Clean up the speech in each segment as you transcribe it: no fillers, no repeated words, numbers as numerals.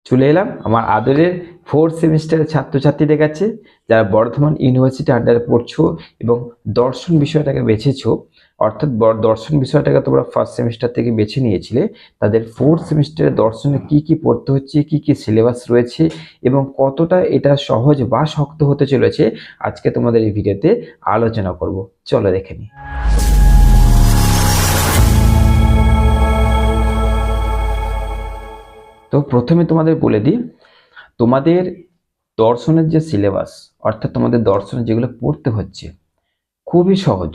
চলে এলাম আমার আদরের 4th সেমিস্টারের ছাত্রছাত্রীদের কাছে, যারা বর্ধমান ইউনিভার্সিটি আন্ডারে পড়ছো এবং দর্শন বিষয়টাকে বেছেছো, অর্থাৎ দর্শন বিষয়টাকে তোমরা ফার্স্ট সেমিস্টার থেকে বেছে নিয়েছিলে। তাদের 4th সেমিস্টারে দর্শনে কি কি পড়তে হচ্ছে, কি কি সিলেবাস রয়েছে এবং কতটা এটা সহজ বা শক্ত হতে চলেছে, আজকে তোমাদের এই ভিডিওতে আলোচনা করব। চলো দেখে নিই। তো প্রথমে তোমাদের বলে দিই, তোমাদের দর্শনের যে সিলেবাস, অর্থাৎ তোমাদের দর্শনে যেগুলো পড়তে হচ্ছে, খুবই সহজ,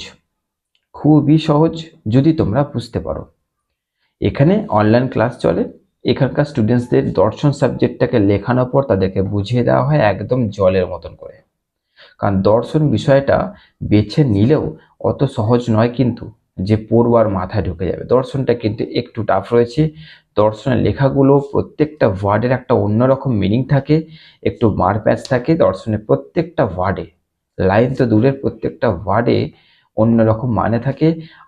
খুবই সহজ যদি তোমরা বুঝতে পারো। এখানে অনলাইন ক্লাস চলে, এখানকার স্টুডেন্টসদের দর্শন সাবজেক্টটাকে লেখানোর পর তাদেরকে বুঝিয়ে দেওয়া হয় একদম জলের মতন করে। কারণ দর্শন বিষয়টা বেছে নিলেও অত সহজ নয় কিন্তু যে পড়বো আর মাথায় ঢুকে যাবে। দর্শনটা কিন্তু একটু টাফ রয়েছে। দর্শনের লেখাগুলো প্রত্যেকটা ওয়ার্ডের একটা অন্যরকম মিনিং থাকে, একটু মারপ্যাচ থাকে দর্শনের প্রত্যেকটা ওয়ার্ডে। লাইন তো দূরের, প্রত্যেকটা ওয়ার্ডে অন্যরকম মানে থাকে।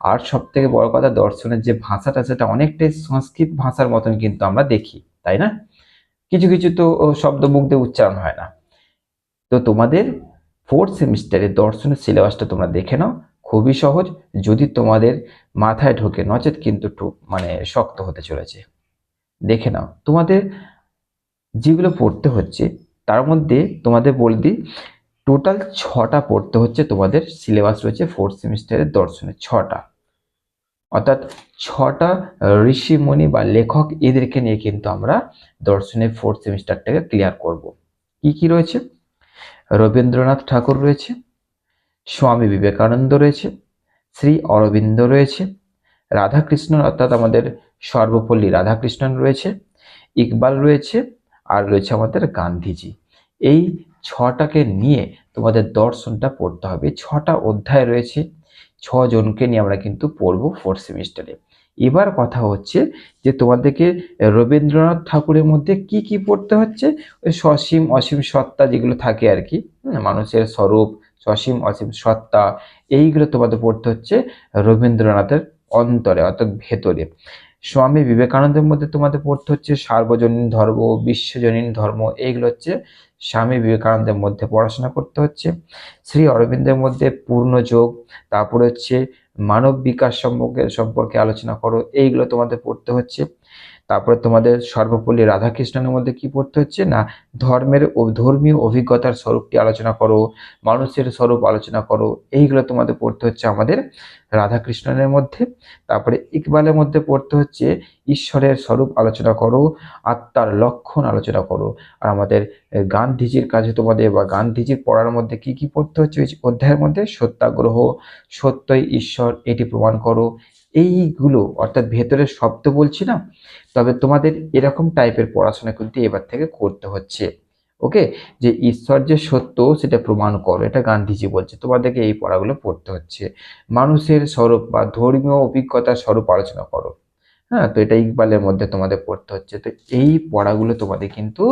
আর সব থেকে বড় কথা, দর্শনের যে ভাষাটা সেটা অনেকটাই সংস্কৃত ভাষার মতন কিন্তু আমরা দেখি, তাই না? কিছু কিছু তো শব্দ মুখ দিয়ে উচ্চারণ হয় না। তো তোমাদের 4th সেমিস্টারে দর্শনের সিলেবাসটা তোমরা দেখে নাও, খুবই সহজ যদি তোমাদের মাথায় ঢোকে, নচেত কিন্তু একটু শক্ত হতে চলেছে। দেখে নাও তোমাদের যেগুলো পড়তে হচ্ছে, তার মধ্যে তোমাদের বলে দিই, টোটাল 6টা পড়তে হচ্ছে। তোমাদের সিলেবাস রয়েছে 4th সেমিস্টারের দর্শনের 6টা, অর্থাৎ 6টা ঋষিমুনি বা লেখক, এদেরকে নিয়ে কিন্তু আমরা দর্শনের 4th সেমিস্টারটাকে ক্লিয়ার করব। কি কি রয়েছে? রবীন্দ্রনাথ ঠাকুর রয়েছে, স্বামী বিবেকানন্দ রয়েছে, শ্রী অরবিন্দ রয়েছে, রাধাকৃষ্ণন অর্থাৎ আমাদের সর্বপল্লী রাধাকৃষ্ণন রয়েছে, ইকবাল রয়েছে, আর রয়েছে আমাদের গান্ধীজি। এই 6টাকে নিয়ে তোমাদের দর্শনটা পড়তে হবে। 6টা অধ্যায় রয়েছে, 6জনকে নিয়ে আমরা কিন্তু পড়বো 4th সেমিস্টারে। এবার কথা হচ্ছে যে তোমাদেরকে রবীন্দ্রনাথ ঠাকুরের মধ্যে কি কি পড়তে হচ্ছে, ওই সসীম অসীম সত্তা যেগুলো থাকে আর কি, মানুষের স্বরূপ, সসীম অসীম সত্তা, এইগুলো তোমাদের পড়তে হচ্ছে রবীন্দ্রনাথের অন্তরে অর্থাৎ ভেতরে। স্বামী বিবেকানন্দের মধ্যে তোমাদের পড়তে হচ্ছে সার্বজনীন ধর্ম, বিশ্বজনীন ধর্ম, এইগুলো হচ্ছে স্বামী বিবেকানন্দের মধ্যে পড়াশোনা করতে হচ্ছে। শ্রী অরবিন্দের মধ্যে পূর্ণযোগ, তারপরে হচ্ছে মানব বিকাশ সম্পর্কে আলোচনা করো, এইগুলো তোমাদের পড়তে হচ্ছে। তারপরে তোমাদের সর্বপল্লী রাধাকৃষ্ণনের মধ্যে কি পড়তে হচ্ছে না, ধর্মের ও ধর্মীয় অভিজ্ঞতার স্বরূপটি আলোচনা করো, মানুষের স্বরূপ আলোচনা করো, এইগুলো তোমাদের পড়তে হচ্ছে আমাদের রাধাকৃষ্ণনের মধ্যে। তারপরে ইকবালের মধ্যে পড়তে হচ্ছে ঈশ্বরের স্বরূপ আলোচনা করো, আত্মার লক্ষণ আলোচনা করো। আর আমাদের গান্ধীজির কাছে তোমাদের বা গান্ধীজির পড়ার মধ্যে কি কি পড়তে হচ্ছে ওই অধ্যায়ের মধ্যে, সত্যাগ্রহ, সত্যই ঈশ্বর, এটি প্রমাণ করো। এইগুলো অর্থাৎ ভেতরের শব্দ বলছি না, তবে তোমাদের এরকম টাইপের পড়াশোনা কিন্তু এবার থেকে করতে হচ্ছে। ওকে, যে ঈশ্বর যে সত্য সেটা প্রমাণ করো, এটা গান্ধীজি বলছে, তোমাদেরকে এই পড়াগুলো পড়তে হচ্ছে। মানুষের স্বরূপ বা ধর্মীয় অভিজ্ঞতার স্বরূপ আলোচনা করো। হ্যাঁ, তো এটা ইকবালের মধ্যে তোমাদের পড়তে হচ্ছে। তো এই পড়াগুলো তোমাদের কিন্তু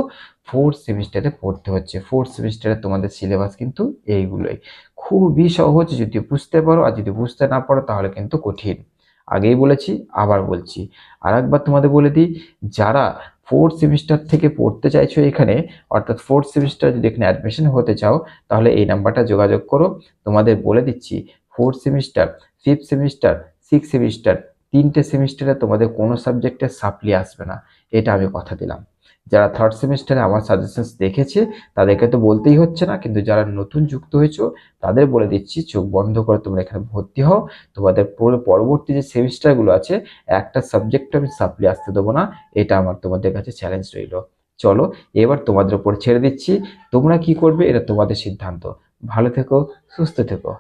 4th সেমিস্টারে পড়তে হচ্ছে। 4th সেমিস্টারে তোমাদের সিলেবাস কিন্তু এইগুলোই, খুবই সহজ যদি বুঝতে পারো, আর যদি বুঝতে না পারো তাহলে কিন্তু কঠিন। আগেই বলেছি, আবার বলছি, আর একবার তোমাদের বলে দিই, যারা 4th সেমিস্টার থেকে পড়তে চাইছো এখানে, অর্থাৎ 4th সেমিস্টার যদি এখানে অ্যাডমিশন হতে চাও, তাহলে এই নাম্বারটা যোগাযোগ করো। তোমাদের বলে দিচ্ছি, 4th semester, 5th semester, 6th semester, 3টে সেমিস্টারে তোমাদের কোনো সাবজেক্টে সাপ্লি আসবে না, এটা আমি কথা দিলাম। যারা 3rd সেমিস্টারে আমার সাজেশনস দেখেছে তাদেরকে তো বলতেই হচ্ছে না, কিন্তু যারা নতুন যুক্ত হয়েছো তাদের বলে দিচ্ছি, চোখ বন্ধ করে তোমরা এখানে ভর্তি হও। তোমাদের পরবর্তী যে সেমিস্টারগুলো আছে, একটা সাবজেক্ট আমি সাপ্লি আসতে দেবো না, এটা আমার তোমাদের কাছে চ্যালেঞ্জ রইল। চলো এবার তোমাদের উপর ছেড়ে দিচ্ছি, তোমরা কি করবে এটা তোমাদের সিদ্ধান্ত। ভালো থেকো, সুস্থ থেকো।